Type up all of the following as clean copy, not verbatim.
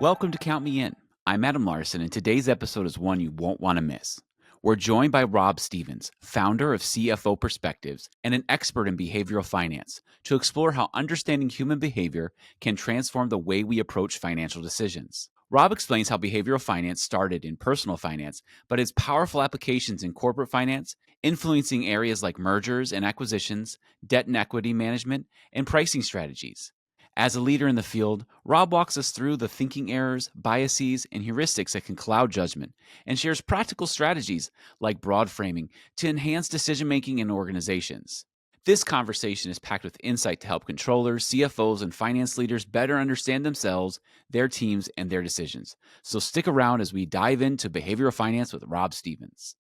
Welcome to Count Me In. I'm Adam Larson, and today's episode is one you won't want to miss. We're joined by Rob Stevens, founder of CFO Perspectives and an expert in behavioral finance, to explore how understanding human behavior can transform the way we approach financial decisions. Rob explains how behavioral finance started in personal finance, but its powerful applications in corporate finance, influencing areas like mergers and acquisitions, debt and equity management, and pricing strategies. As a leader in the field, Rob walks us through the thinking errors, biases, and heuristics that can cloud judgment, and shares practical strategies like broad framing to enhance decision making in organizations. This conversation is packed with insight to help controllers, CFOs, and finance leaders better understand themselves, their teams, and their decisions. So stick around as we dive into behavioral finance with Rob Stevens.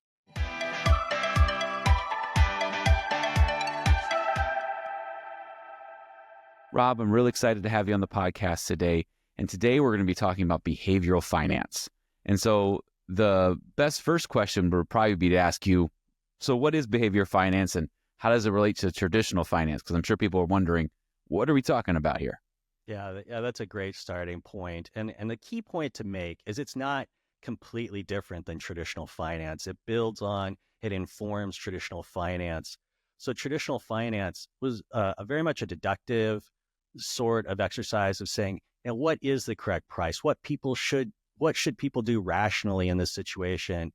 Rob, I'm really excited to have you on the podcast today. And today we're going to be talking about behavioral finance. And so the best first question would probably be to ask you, so what is behavioral finance and how does it relate to traditional finance? Because I'm sure people are wondering, what are we talking about here? Yeah, that's a great starting point. And the key point to make is it's not completely different than traditional finance. It builds on, it informs traditional finance. So traditional finance was very much a deductive sort of exercise of saying, what is the correct price? What should people do rationally in this situation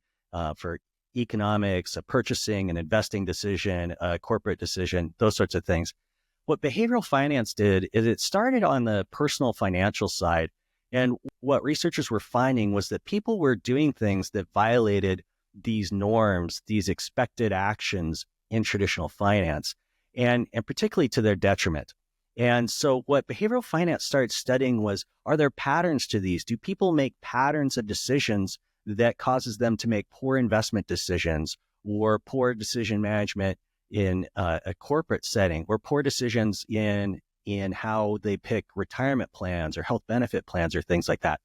for economics, a purchasing, an investing decision, a corporate decision, those sorts of things. What behavioral finance did is it started on the personal financial side. And what researchers were finding was that people were doing things that violated these norms, these expected actions in traditional finance, and particularly to their detriment. And so what behavioral finance started studying was, are there patterns to these? Do people make patterns of decisions that causes them to make poor investment decisions or poor decision management in a corporate setting, or poor decisions in how they pick retirement plans or health benefit plans or things like that?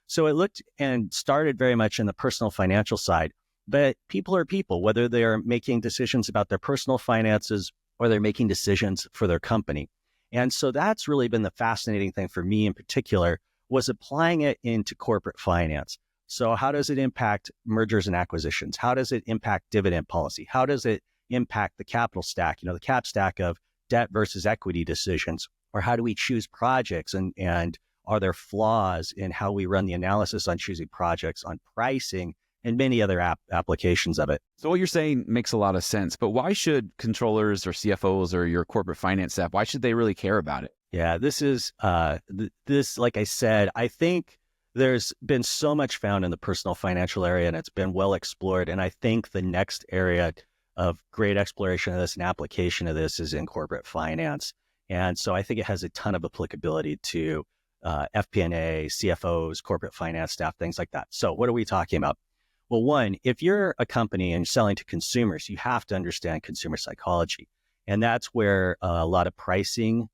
So it looked and started very much in the personal financial side, but people are people, whether they're making decisions about their personal finances or they're making decisions for their company. And so that's really been the fascinating thing for me in particular, was applying it into corporate finance. So how does it impact mergers and acquisitions? How does it impact dividend policy? How does it impact the capital stack, the cap stack of debt versus equity decisions? Or how do we choose projects, and are there flaws in how we run the analysis on choosing projects, on pricing, and many other applications of it? So what you're saying makes a lot of sense, but why should controllers or CFOs or your corporate finance staff, why should they really care about it? Yeah, this is, like I said, I think there's been so much found in the personal financial area and it's been well explored. And I think the next area of great exploration of this and application of this is in corporate finance. And so I think it has a ton of applicability to FP&A, CFOs, corporate finance staff, things like that. So what are we talking about? Well, one, if you're a company and you're selling to consumers, you have to understand consumer psychology. And that's where a lot of pricing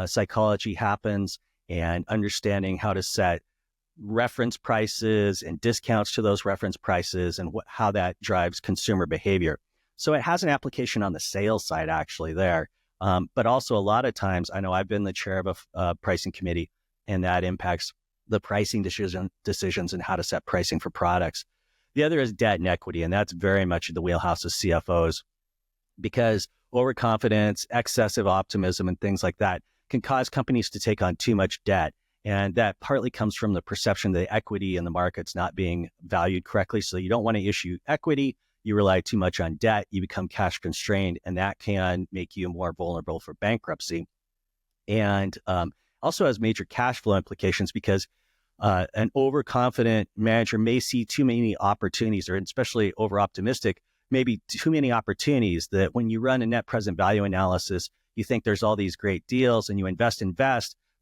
psychology happens, and understanding how to set reference prices and discounts to those reference prices and how that drives consumer behavior. So it has an application on the sales side actually there. But also a lot of times, I know I've been the chair of a pricing committee, and that impacts the pricing decisions and how to set pricing for products. The other is debt and equity, and that's very much the wheelhouse of CFOs, because overconfidence, excessive optimism, and things like that can cause companies to take on too much debt. And that partly comes from the perception that the equity in the market's not being valued correctly. So you don't want to issue equity. You rely too much on debt. You become cash constrained, and that can make you more vulnerable for bankruptcy. And also has major cash flow implications, because an overconfident manager may see too many opportunities, or especially over-optimistic, maybe too many opportunities, that when you run a net present value analysis, you think there's all these great deals and you invest,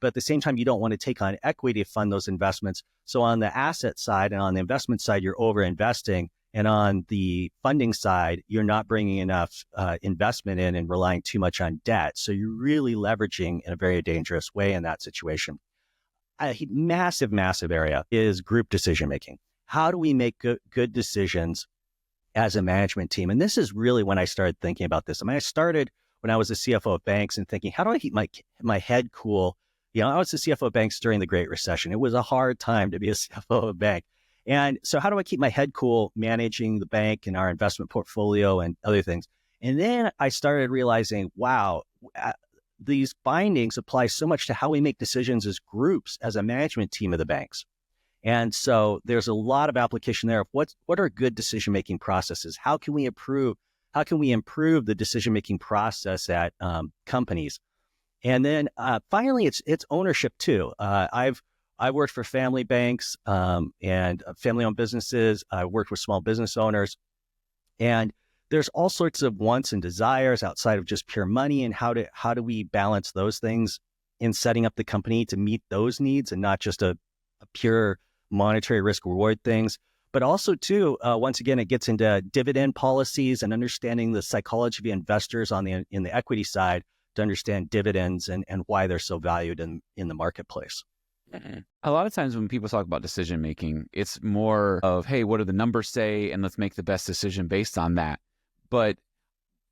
but at the same time, you don't want to take on equity to fund those investments. So on the asset side and on the investment side, you're over-investing. And on the funding side, you're not bringing enough investment in and relying too much on debt. So you're really leveraging in a very dangerous way in that situation. A massive area is group decision-making. How do we make good decisions as a management team? And this is really when I started thinking about this. I started when I was a CFO of banks and thinking, how do I keep my head cool, I was the CFO of banks during the Great Recession. It was a hard time to be a CFO of a bank. And so how do I keep my head cool managing the bank and our investment portfolio and other things? And then I started realizing, wow, these findings apply so much to how we make decisions as groups, as a management team of the banks. And so there's a lot of application there of what are good decision-making processes? How can we improve the decision-making process at companies? And then finally, it's ownership too. I've worked for family banks and family-owned businesses. I worked with small business owners, and there's all sorts of wants and desires outside of just pure money. And how do we balance those things in setting up the company to meet those needs, and not just a pure monetary risk reward things. But also too, once again, it gets into dividend policies and understanding the psychology of investors in the equity side, to understand dividends and why they're so valued in the marketplace. A lot of times when people talk about decision making, it's more of, hey, what do the numbers say? And let's make the best decision based on that. But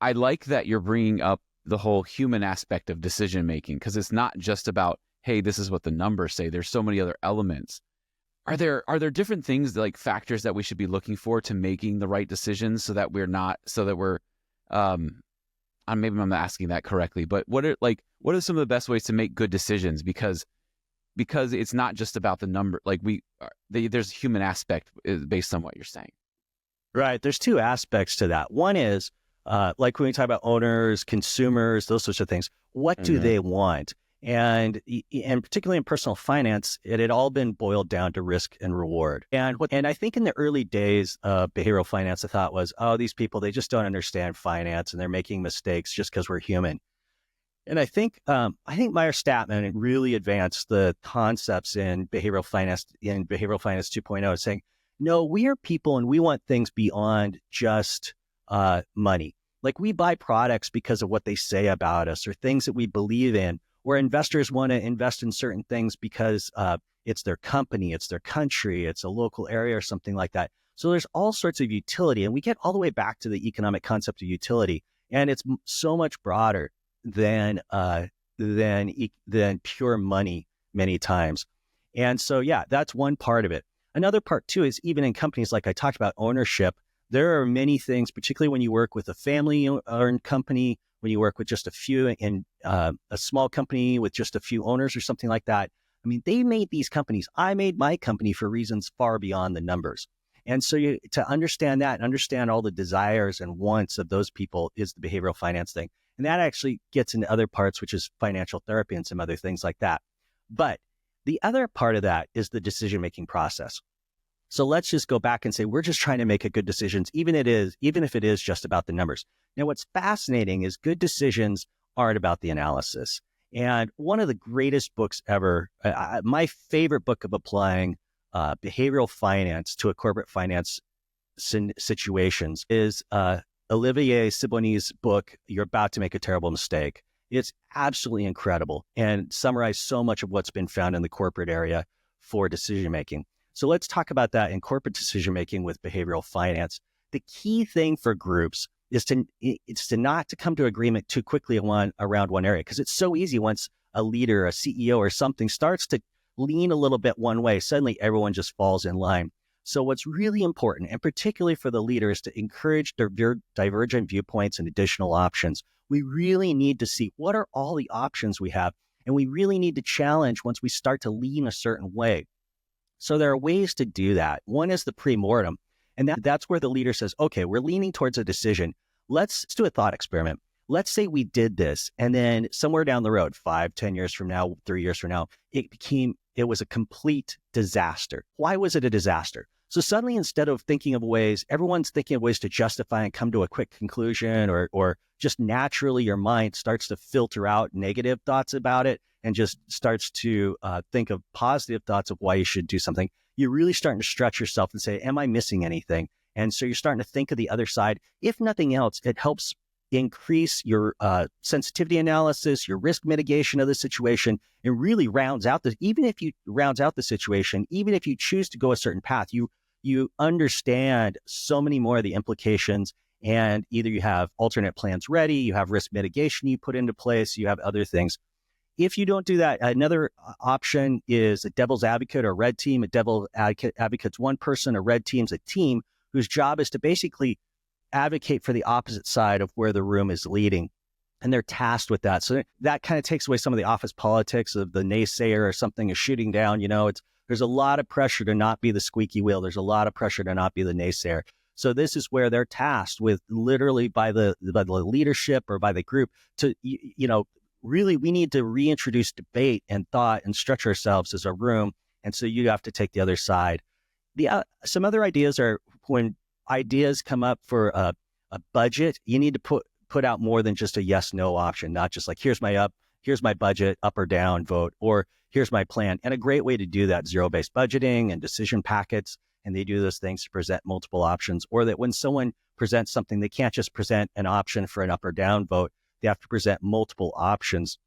I like that you're bringing up the whole human aspect of decision making, because it's not just about, hey, this is what the numbers say. There's so many other elements. Are there different things, like factors that we should be looking for to making the right decisions, so that we're maybe I'm not asking that correctly, but what are some of the best ways to make good decisions? Because it's not just about the number. Like there's a human aspect based on what you're saying. Right. There's two aspects to that. One is like when we talk about owners, consumers, those sorts of things. What do they want? And particularly in personal finance, it had all been boiled down to risk and reward. And I think in the early days of behavioral finance, the thought was, oh, these people, they just don't understand finance and they're making mistakes just because we're human. And I think Meyer Statman really advanced the concepts in behavioral finance 2.0, saying, no, we are people and we want things beyond just money. Like we buy products because of what they say about us or things that we believe in. Where investors want to invest in certain things because it's their company, it's their country, it's a local area or something like that. So there's all sorts of utility, and we get all the way back to the economic concept of utility, and it's so much broader than pure money many times. And so, yeah, that's one part of it. Another part too is even in companies like I talked about ownership, there are many things, particularly when you work with a family-owned company, when you work with just a few in a small company with just a few owners or something like that. I mean, they made these companies. I made my company for reasons far beyond the numbers. And so to understand that and understand all the desires and wants of those people is the behavioral finance thing. And that actually gets into other parts, which is financial therapy and some other things like that. But the other part of that is the decision-making process. So let's just go back and say, we're just trying to make a good decisions, even if it is just about the numbers. Now, what's fascinating is good decisions aren't about the analysis. And one of the greatest books ever, my favorite book of applying behavioral finance to a corporate finance situations is Olivier Siboney's book, You're About to Make a Terrible Mistake. It's absolutely incredible and summarizes so much of what's been found in the corporate area for decision-making. So let's talk about that in corporate decision-making with behavioral finance. The key thing for groups is to not to come to agreement too quickly around one area, because it's so easy once a leader, a CEO or something starts to lean a little bit one way, suddenly everyone just falls in line. So what's really important, and particularly for the leader, is to encourage divergent viewpoints and additional options. We really need to see what are all the options we have, and we really need to challenge once we start to lean a certain way. So there are ways to do that. One is the pre-mortem, and that's where the leader says, okay, we're leaning towards a decision. Let's do a thought experiment. Let's say we did this, and then somewhere down the road, 5, 10 years from now, 3 years from now, it was a complete disaster. Why was it a disaster? So suddenly, instead of thinking of ways, everyone's thinking of ways to justify and come to a quick conclusion, or just naturally your mind starts to filter out negative thoughts about it and just starts to think of positive thoughts of why you should do something. You're really starting to stretch yourself and say, am I missing anything? And so you're starting to think of the other side. If nothing else, it helps increase your sensitivity analysis, your risk mitigation of the situation, and really rounds out even if you rounds out the situation, even if you choose to go a certain path, you understand so many more of the implications, and either you have alternate plans ready, you have risk mitigation you put into place, you have other things. If you don't do that, another option is a devil's advocate or red team. A devil's advocate's one person, a red team's a team whose job is to basically advocate for the opposite side of where the room is leading. And they're tasked with that. So that kind of takes away some of the office politics of the naysayer or something is shooting down. There's a lot of pressure to not be the squeaky wheel. There's a lot of pressure to not be the naysayer. So this is where they're tasked with literally by the leadership or by the group to, really we need to reintroduce debate and thought and structure ourselves as a room. And so you have to take the other side. Some other ideas are when ideas come up for a budget, you need to put out more than just a yes/no option, not just like, here's my budget, up or down vote, or here's my plan. And a great way to do that, zero-based budgeting and decision packets. And they do those things to present multiple options, or that when someone presents something, they can't just present an option for an up or down vote. They have to present multiple options.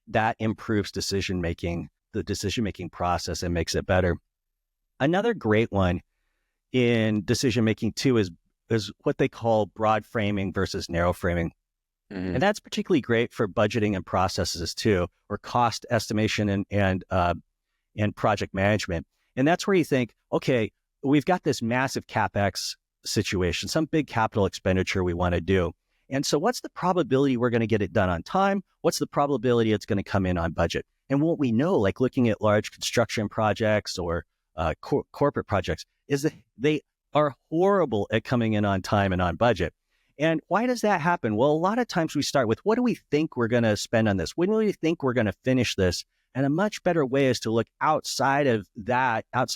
That improves the decision-making process and makes it better. Another great one in decision-making too is what they call broad framing versus narrow framing. Mm-hmm. And that's particularly great for budgeting and processes too, or cost estimation and project management. And that's where you think, okay, we've got this massive CapEx situation, some big capital expenditure we want to do. And so what's the probability we're going to get it done on time? What's the probability it's going to come in on budget? And what we know, like looking at large construction projects or corporate projects, is that they are horrible at coming in on time and on budget. And why does that happen? Well, a lot of times we start with, what do we think we're going to spend on this? When do we think we're going to finish this? And a much better way is to look outside of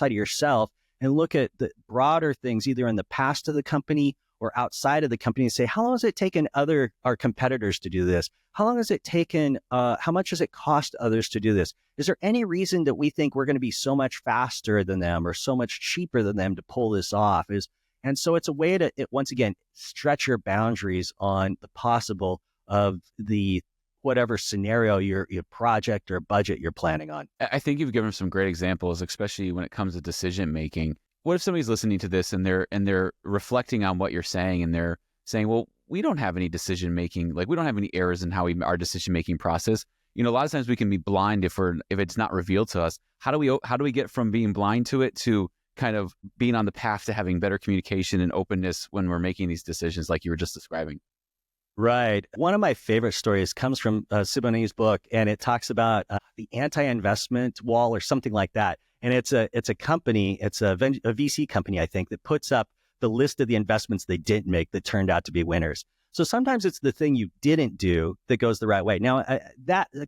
yourself, and look at the broader things, either in the past of the company or outside of the company, and say, how long has it taken our competitors to do this? How long has it taken, how much does it cost others to do this? Is there any reason that we think we're going to be so much faster than them or so much cheaper than them to pull this off? And so it's a way to, once again, stretch your boundaries on the possible of the whatever scenario your project or budget you're planning on. I think you've given some great examples, especially when it comes to decision making. What if somebody's listening to this and they're reflecting on what you're saying, and they're saying, well, we don't have any decision making, like we don't have any errors in how our decision making process. A lot of times we can be blind if it's not revealed to us. How do we get from being blind to it to kind of being on the path to having better communication and openness when we're making these decisions, like you were just describing? Right. One of my favorite stories comes from Siboney's book, and it talks about the anti-investment wall or something like that. And it's a company, it's a VC company, I think, that puts up the list of the investments they didn't make that turned out to be winners. So sometimes it's the thing you didn't do that goes the right way. Now, a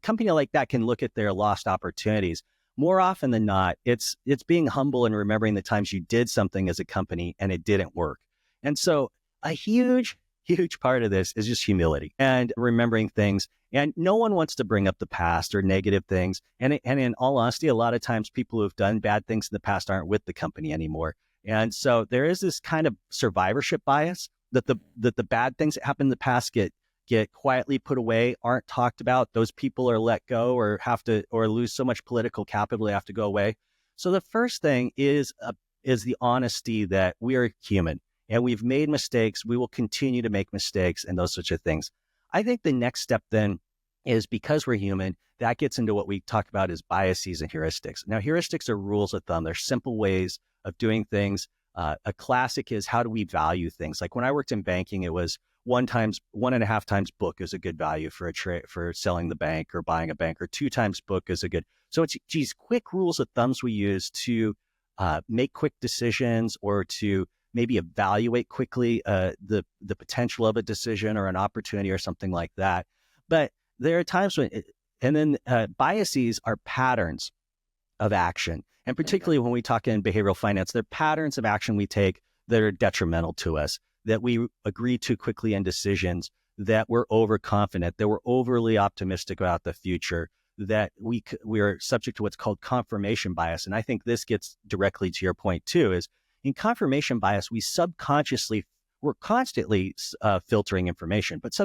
company like that can look at their lost opportunities. More often than not, it's being humble and remembering the times you did something as a company and it didn't work. And so a huge part of this is just humility and remembering things. And no one wants to bring up the past or negative things. And in all honesty, a lot of times people who've done bad things in the past aren't with the company anymore. And so there is this kind of survivorship bias that the bad things that happened in the past get quietly put away, aren't talked about. Those people are let go or lose so much political capital they have to go away. So the first thing is the honesty that we are human. And we've made mistakes. We will continue to make mistakes and those sorts of things. I think the next step then is, because we're human, that gets into what we talk about as biases and heuristics. Now, heuristics are rules of thumb. They're simple ways of doing things. A classic is, how do we value things? Like when I worked in banking, it was 1.5 times book is a good value for for selling the bank or buying a bank, or 2 times book is a good. So it's these quick rules of thumbs we use to make quick decisions, or to maybe evaluate quickly the potential of a decision or an opportunity or something like that. But there are times when, biases are patterns of action. And particularly when we talk in behavioral finance, they're patterns of action we take that are detrimental to us, that we agree too quickly in decisions, that we're overconfident, that we're overly optimistic about the future, that we are subject to what's called confirmation bias. And I think this gets directly to your point too, is in confirmation bias, we're constantly filtering information, but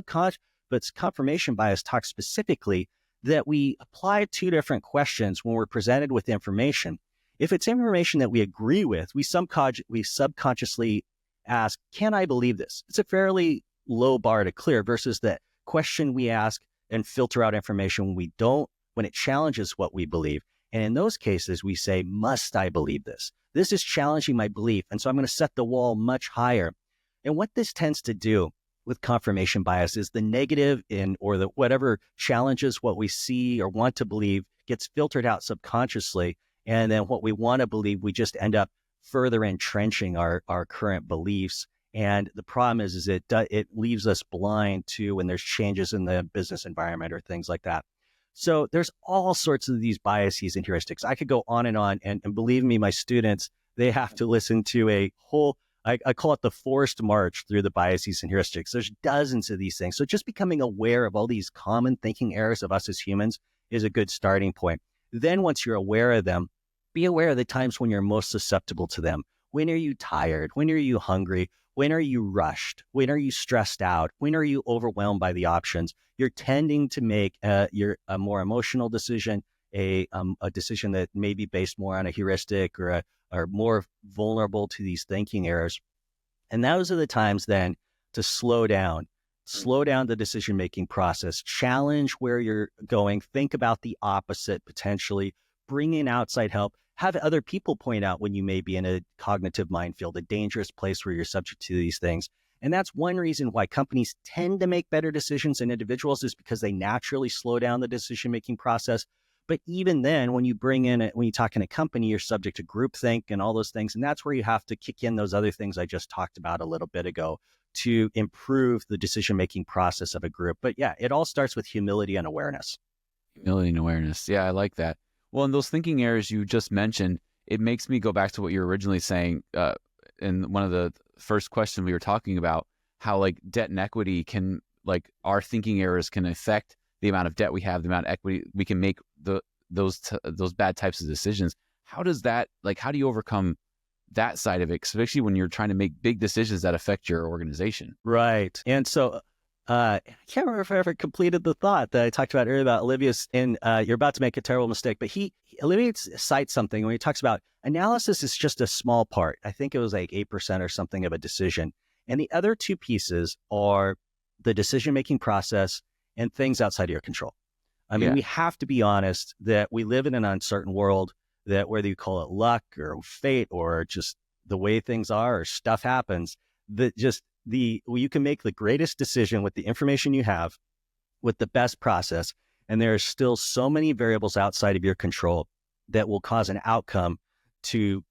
confirmation bias talks specifically that we apply 2 different questions when we're presented with information. If it's information that we agree with, we subconsciously ask, can I believe this? It's a fairly low bar to clear, versus the question we ask and filter out information when we don't when it challenges what we believe. And in those cases, we say, must I believe this? This is challenging my belief. And so I'm going to set the wall much higher. And what this tends to do with confirmation bias is the negative or the whatever challenges what we see or want to believe gets filtered out subconsciously. And then what we want to believe, we just end up further entrenching our current beliefs. And the problem is it leaves us blind to when there's changes in the business environment or things like that. So there's all sorts of these biases and heuristics. I could go on, and believe me, my students, they have to listen to a whole, I call it the forced march through the biases and heuristics. There's dozens of these things. So just becoming aware of all these common thinking errors of us as humans is a good starting point. Then once you're aware of them, be aware of the times when you're most susceptible to them. When are you tired? When are you hungry? When are you rushed? When are you stressed out? When are you overwhelmed by the options? You're tending to make a more emotional decision, a decision that may be based more on a heuristic or more vulnerable to these thinking errors. And those are the times then to slow down the decision-making process, challenge where you're going, think about the opposite potentially, bring in outside help, have other people point out when you may be in a cognitive minefield, a dangerous place where you're subject to these things. And that's one reason why companies tend to make better decisions than individuals, is because they naturally slow down the decision-making process. But even then, when you talk in a company, you're subject to groupthink and all those things. And that's where you have to kick in those other things I just talked about a little bit ago to improve the decision-making process of a group. But yeah, it all starts with humility and awareness. Humility and awareness. Yeah, I like that. Well, in those thinking errors you just mentioned, it makes me go back to what you were originally saying in one of the first questions we were talking about, how like debt and equity can, like our thinking errors can affect the amount of debt we have, the amount of equity we can make, those bad types of decisions. How do you overcome that side of it, especially when you're trying to make big decisions that affect your organization? Right. And so I can't remember if I ever completed the thought that I talked about earlier about Olivia's, and you're about to make a terrible mistake, but Olivia cites something when he talks about analysis is just a small part. I think it was like 8% or something of a decision. And the other two pieces are the decision-making process and things outside of your control. I mean, we have to be honest that we live in an uncertain world, that whether you call it luck or fate or just the way things are or stuff happens, that just you can make the greatest decision with the information you have, with the best process, and there are still so many variables outside of your control that will cause an outcome to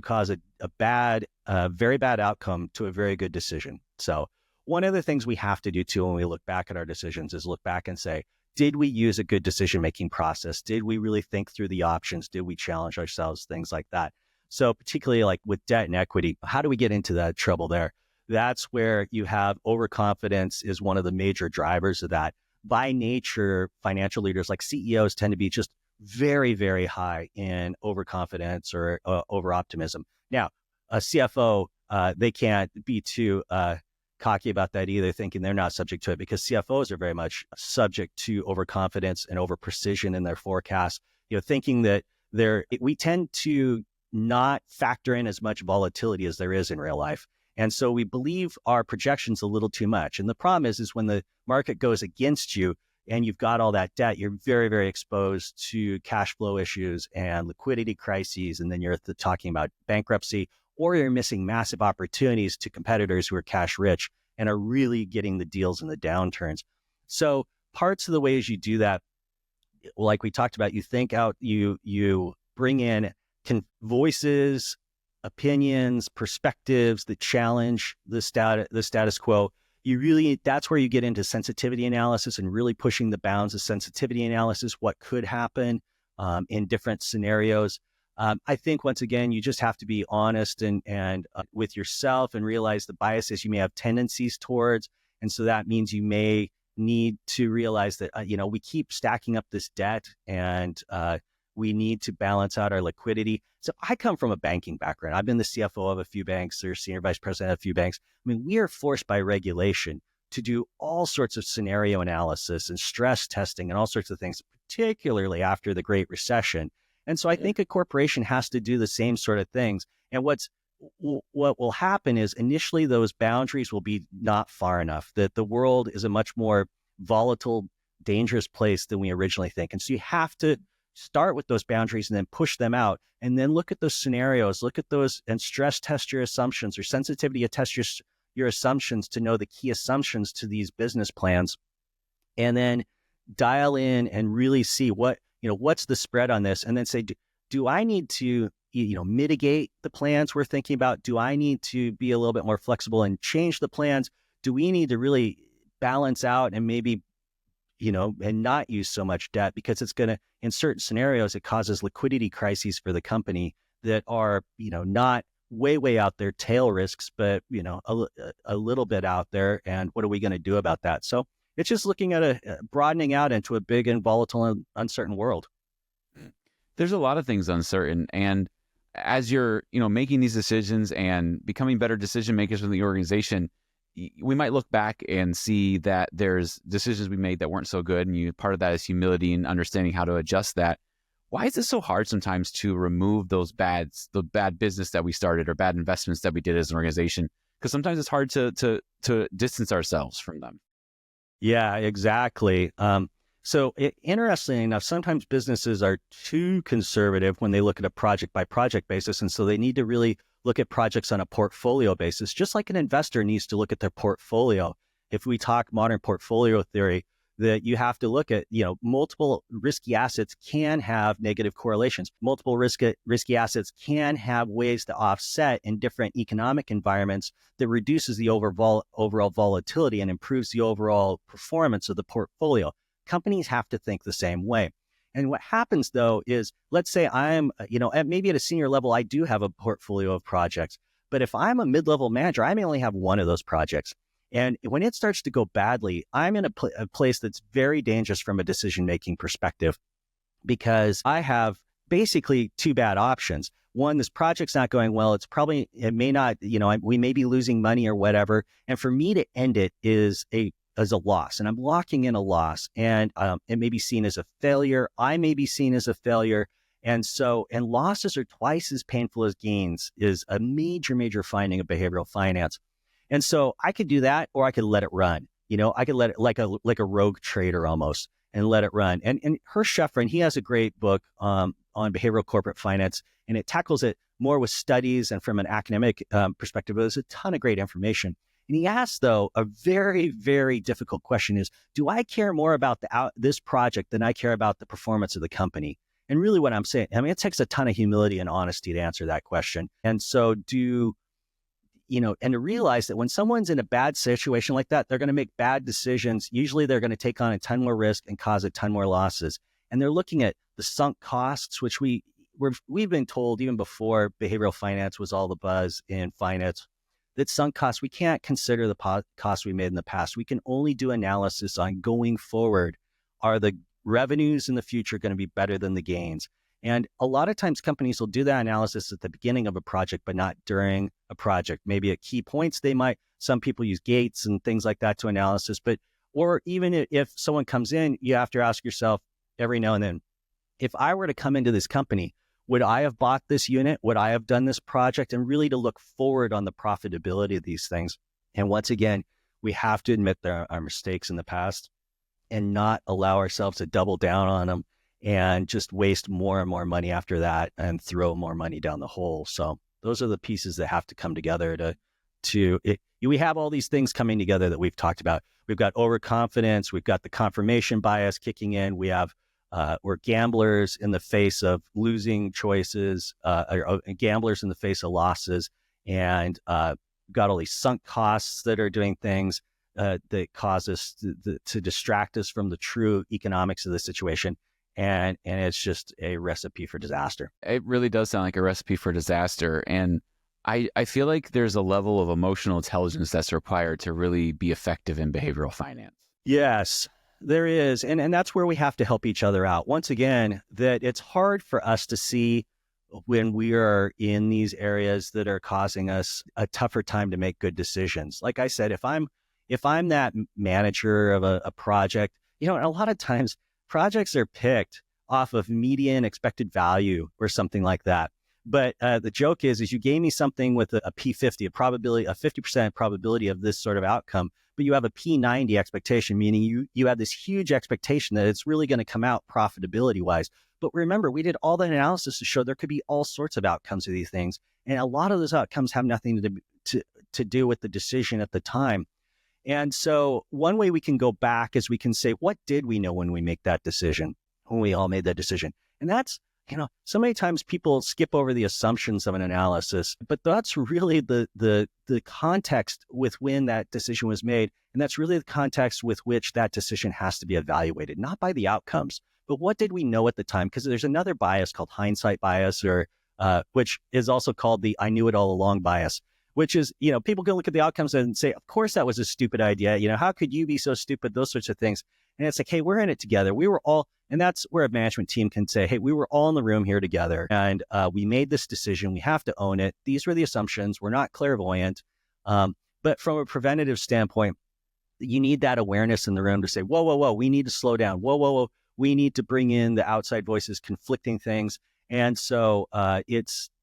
cause a very bad outcome to a very good decision. So one of the things we have to do too when we look back at our decisions is look back and say, did we use a good decision-making process? Did we really think through the options? Did we challenge ourselves? Things like that. So particularly like with debt and equity, how do we get into that trouble there? That's where you have overconfidence is one of the major drivers of that. By nature, financial leaders like CEOs tend to be just very, very high in overconfidence or over-optimism. Now, a CFO, they can't be too cocky about that either, thinking they're not subject to it, because CFOs are very much subject to overconfidence and over-precision in their forecasts, thinking that we tend to not factor in as much volatility as there is in real life. And so we believe our projections a little too much. And the problem is when the market goes against you and you've got all that debt, you're very, very exposed to cash flow issues and liquidity crises. And then you're talking about bankruptcy, or you're missing massive opportunities to competitors who are cash rich and are really getting the deals in the downturns. So parts of the ways you do that, like we talked about, you think out, you bring in voices, opinions, perspectives that challenge the status quo. That's where you get into sensitivity analysis and really pushing the bounds of sensitivity analysis, what could happen in different scenarios. I think once again, you just have to be honest and with yourself and realize the biases you may have tendencies towards. And so that means you may need to realize that, we keep stacking up this debt and we need to balance out our liquidity. So I come from a banking background. I've been the CFO of a few banks or senior vice president of a few banks. I mean, we are forced by regulation to do all sorts of scenario analysis and stress testing and all sorts of things, particularly after the Great Recession. And so I think a corporation has to do the same sort of things. And what will happen is initially those boundaries will be not far enough, that the world is a much more volatile dangerous place than we originally think. And so you have to start with those boundaries and then push them out, and then look at those scenarios, look at those and stress test your assumptions, or sensitivity test your assumptions to know the key assumptions to these business plans, and then dial in and really see what's the spread on this, and then say, do I need to mitigate the plans we're thinking about? Do I need to be a little bit more flexible and change the plans? Do we need to really balance out and maybe, and not use so much debt, because it's going to, in certain scenarios, it causes liquidity crises for the company that are, not way out there tail risks, but, a little bit out there. And what are we going to do about that? So it's just looking at broadening out into a big and volatile and uncertain world. There's a lot of things uncertain. And as you're, making these decisions and becoming better decision makers within the organization, we might look back and see that there's decisions we made that weren't so good. And part of that is humility and understanding how to adjust that. Why is it so hard sometimes to remove the bad business that we started or bad investments that we did as an organization? Because sometimes it's hard to distance ourselves from them. Yeah, exactly. Interestingly enough, sometimes businesses are too conservative when they look at a project by project basis. And so they need to really look at projects on a portfolio basis, just like an investor needs to look at their portfolio. If we talk modern portfolio theory, that you have to look at, multiple risky assets can have negative correlations. Multiple risky assets can have ways to offset in different economic environments that reduces the overall volatility and improves the overall performance of the portfolio. Companies have to think the same way. And what happens though is, let's say I'm, maybe at a senior level, I do have a portfolio of projects, but if I'm a mid-level manager, I may only have one of those projects. And when it starts to go badly, I'm in a place that's very dangerous from a decision-making perspective, because I have basically two bad options. One, this project's not going well. It may not, we may be losing money or whatever. And for me to end it is a loss, and I'm locking in a loss, and it may be seen as a failure. I may be seen as a failure. And losses are twice as painful as gains is a major finding of behavioral finance. And so I could do that, or I could let it run. I could let it like a rogue trader almost, and let it run. And Hirsch Scheffrin, he has a great book on behavioral corporate finance, and it tackles it more with studies and from an academic perspective. There's a ton of great information. And he asks, though, a very, very difficult question is, do I care more about this project than I care about the performance of the company? And really what I'm saying, it takes a ton of humility and honesty to answer that question. And so and to realize that when someone's in a bad situation like that, they're going to make bad decisions. Usually they're going to take on a ton more risk and cause a ton more losses. And they're looking at the sunk costs, which we've been told even before behavioral finance was all the buzz in finance, that sunk costs, we can't consider the costs we made in the past. We can only do analysis on going forward. Are the revenues in the future going to be better than the gains? And a lot of times companies will do that analysis at the beginning of a project, but not during a project. Maybe at key points, some people use gates and things like that to analysis, or even if someone comes in, you have to ask yourself every now and then, if I were to come into this company, would I have bought this unit? Would I have done this project? And really to look forward on the profitability of these things. And once again, we have to admit there are mistakes in the past and not allow ourselves to double down on them and just waste more and more money after that and throw more money down the hole. So those are the pieces that have to come together we have all these things coming together that we've talked about. We've got overconfidence. We've got the confirmation bias kicking in. We're gamblers in the face of losing choices, or gamblers in the face of losses. And got all these sunk costs that are doing things that cause us to distract us from the true economics of the situation. And it's just a recipe for disaster. It really does sound like a recipe for disaster. And I feel like there's a level of emotional intelligence that's required to really be effective in behavioral finance. Yes, there is. And that's where we have to help each other out. Once again, that it's hard for us to see when we are in these areas that are causing us a tougher time to make good decisions. Like I said, if I'm that manager of a project, a lot of times projects are picked off of median expected value or something like that. But the joke is you gave me something with a P50, a probability, a 50% probability of this sort of outcome, but you have a P90 expectation, meaning you have this huge expectation that it's really going to come out profitability wise. But remember, we did all that analysis to show there could be all sorts of outcomes of these things. And a lot of those outcomes have nothing to do with the decision at the time. And so one way we can go back is we can say, what did we know when we make that decision, when we all made that decision? And that's, so many times people skip over the assumptions of an analysis, but that's really the context with when that decision was made. And that's really the context with which that decision has to be evaluated, not by the outcomes, but what did we know at the time? Because there's another bias called hindsight bias, or which is also called the I knew it all along bias, which is, people can look at the outcomes and say, of course, that was a stupid idea. How could you be so stupid? Those sorts of things. And it's like, hey, we're in it together. We were all, and that's where a management team can say, hey, we were all in the room here together and we made this decision. We have to own it. These were the assumptions. We're not clairvoyant. But from a preventative standpoint, you need that awareness in the room to say, whoa, whoa, whoa, we need to slow down. Whoa, whoa, whoa. We need to bring in the outside voices, conflicting things. And so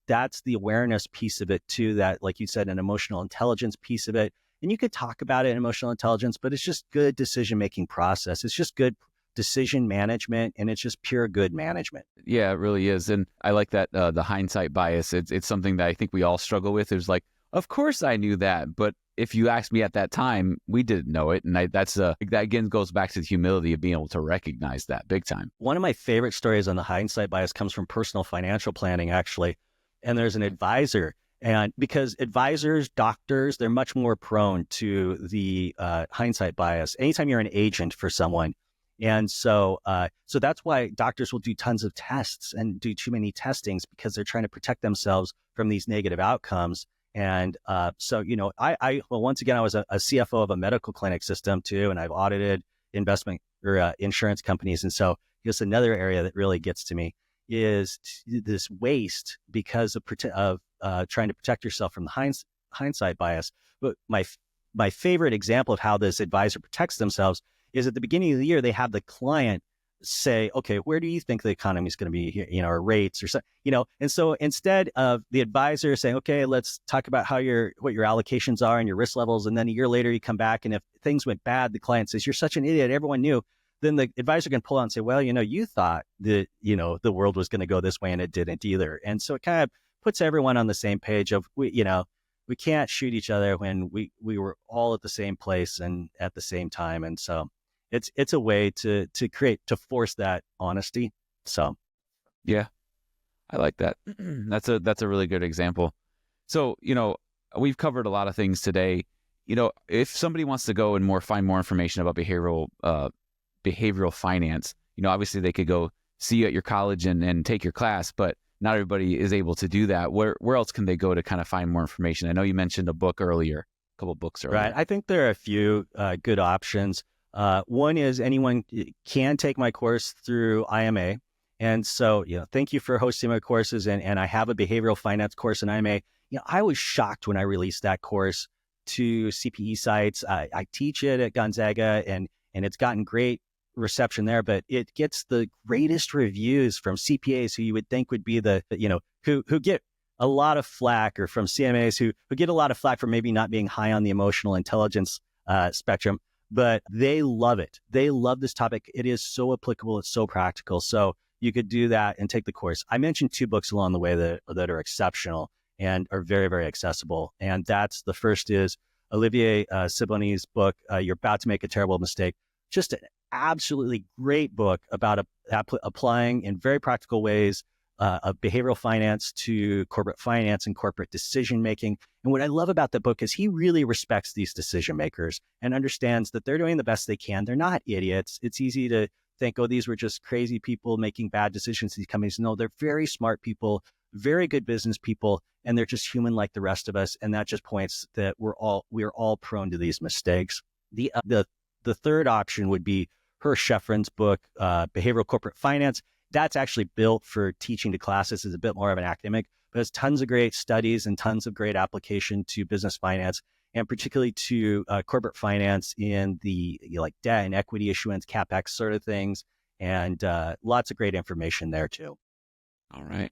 that's the awareness piece of it too, that, like you said, an emotional intelligence piece of it. And you could talk about it in emotional intelligence, but it's just good decision-making process. It's just good decision management, and it's just pure good management. Yeah, it really is. And I like that, the hindsight bias. It's something that I think we all struggle with. It's like, of course I knew that, but if you asked me at that time, we didn't know it. And that again goes back to the humility of being able to recognize that big time. One of my favorite stories on the hindsight bias comes from personal financial planning, actually. And there's an advisor, and because advisors, doctors, they're much more prone to the hindsight bias anytime you're an agent for someone. And so that's why doctors will do tons of tests and do too many testings, because they're trying to protect themselves from these negative outcomes. And well, once again, I was a CFO of a medical clinic system too, and I've audited investment or insurance companies. And so just another area that really gets to me is this waste because of trying to protect yourself from the hindsight bias. But my favorite example of how this advisor protects themselves is at the beginning of the year, they have the client say, okay, where do you think the economy is going to be here, or rates or so, and so instead of the advisor saying, okay, let's talk about what your allocations are and your risk levels. And then a year later you come back, and if things went bad, the client says, you're such an idiot, everyone knew. Then the advisor can pull out and say, well, you thought that, the world was going to go this way and it didn't either. And so it kind of puts everyone on the same page of, we can't shoot each other when we were all at the same place and at the same time. And so it's a way to force that honesty. So, yeah, I like that. That's a really good example. So, we've covered a lot of things today. If somebody wants to go and find more information about behavioral finance, obviously they could go see you at your college and take your class, but not everybody is able to do that. Where else can they go to kind of find more information? I know you mentioned a couple books earlier. Right. I think there are a few good options. One is anyone can take my course through IMA. And so, thank you for hosting my courses. And I have a behavioral finance course in IMA. I was shocked when I released that course to CPE sites. I teach it at Gonzaga, and it's gotten great reception there, but it gets the greatest reviews from CPAs who you would think would be who get a lot of flack, or from CMAs who get a lot of flack for maybe not being high on the emotional intelligence spectrum. But they love it. They love this topic. It is so applicable. It's so practical. So you could do that and take the course. I mentioned 2 books along the way that are exceptional and are very, very accessible. And the first is Olivier Siboney's book, You're About to Make a Terrible Mistake. Just an absolutely great book about applying in very practical ways of behavioral finance to corporate finance and corporate decision making. And what I love about the book is he really respects these decision makers and understands that they're doing the best they can. They're not idiots. It's easy to think, oh, these were just crazy people making bad decisions in these companies. No, they're very smart people, very good business people, and they're just human like the rest of us. And that just points that we're all prone to these mistakes. The third option would be Hirsch Sheffrin's book, Behavioral Corporate Finance. That's actually built for teaching to classes. It's a bit more of an academic, but it's tons of great studies and tons of great application to business finance, and particularly to corporate finance in the like debt and equity issuance, CapEx sort of things, and lots of great information there too. All right.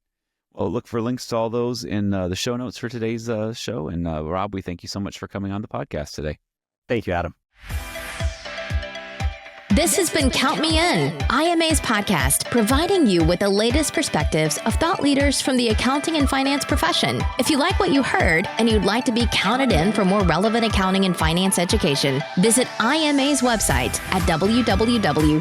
Well, look for links to all those in the show notes for today's show. And Rob, we thank you so much for coming on the podcast today. Thank you, Adam. This has been Count Me In, IMA's podcast, providing you with the latest perspectives of thought leaders from the accounting and finance profession. If you like what you heard and you'd like to be counted in for more relevant accounting and finance education, visit IMA's website at www.imanet.org.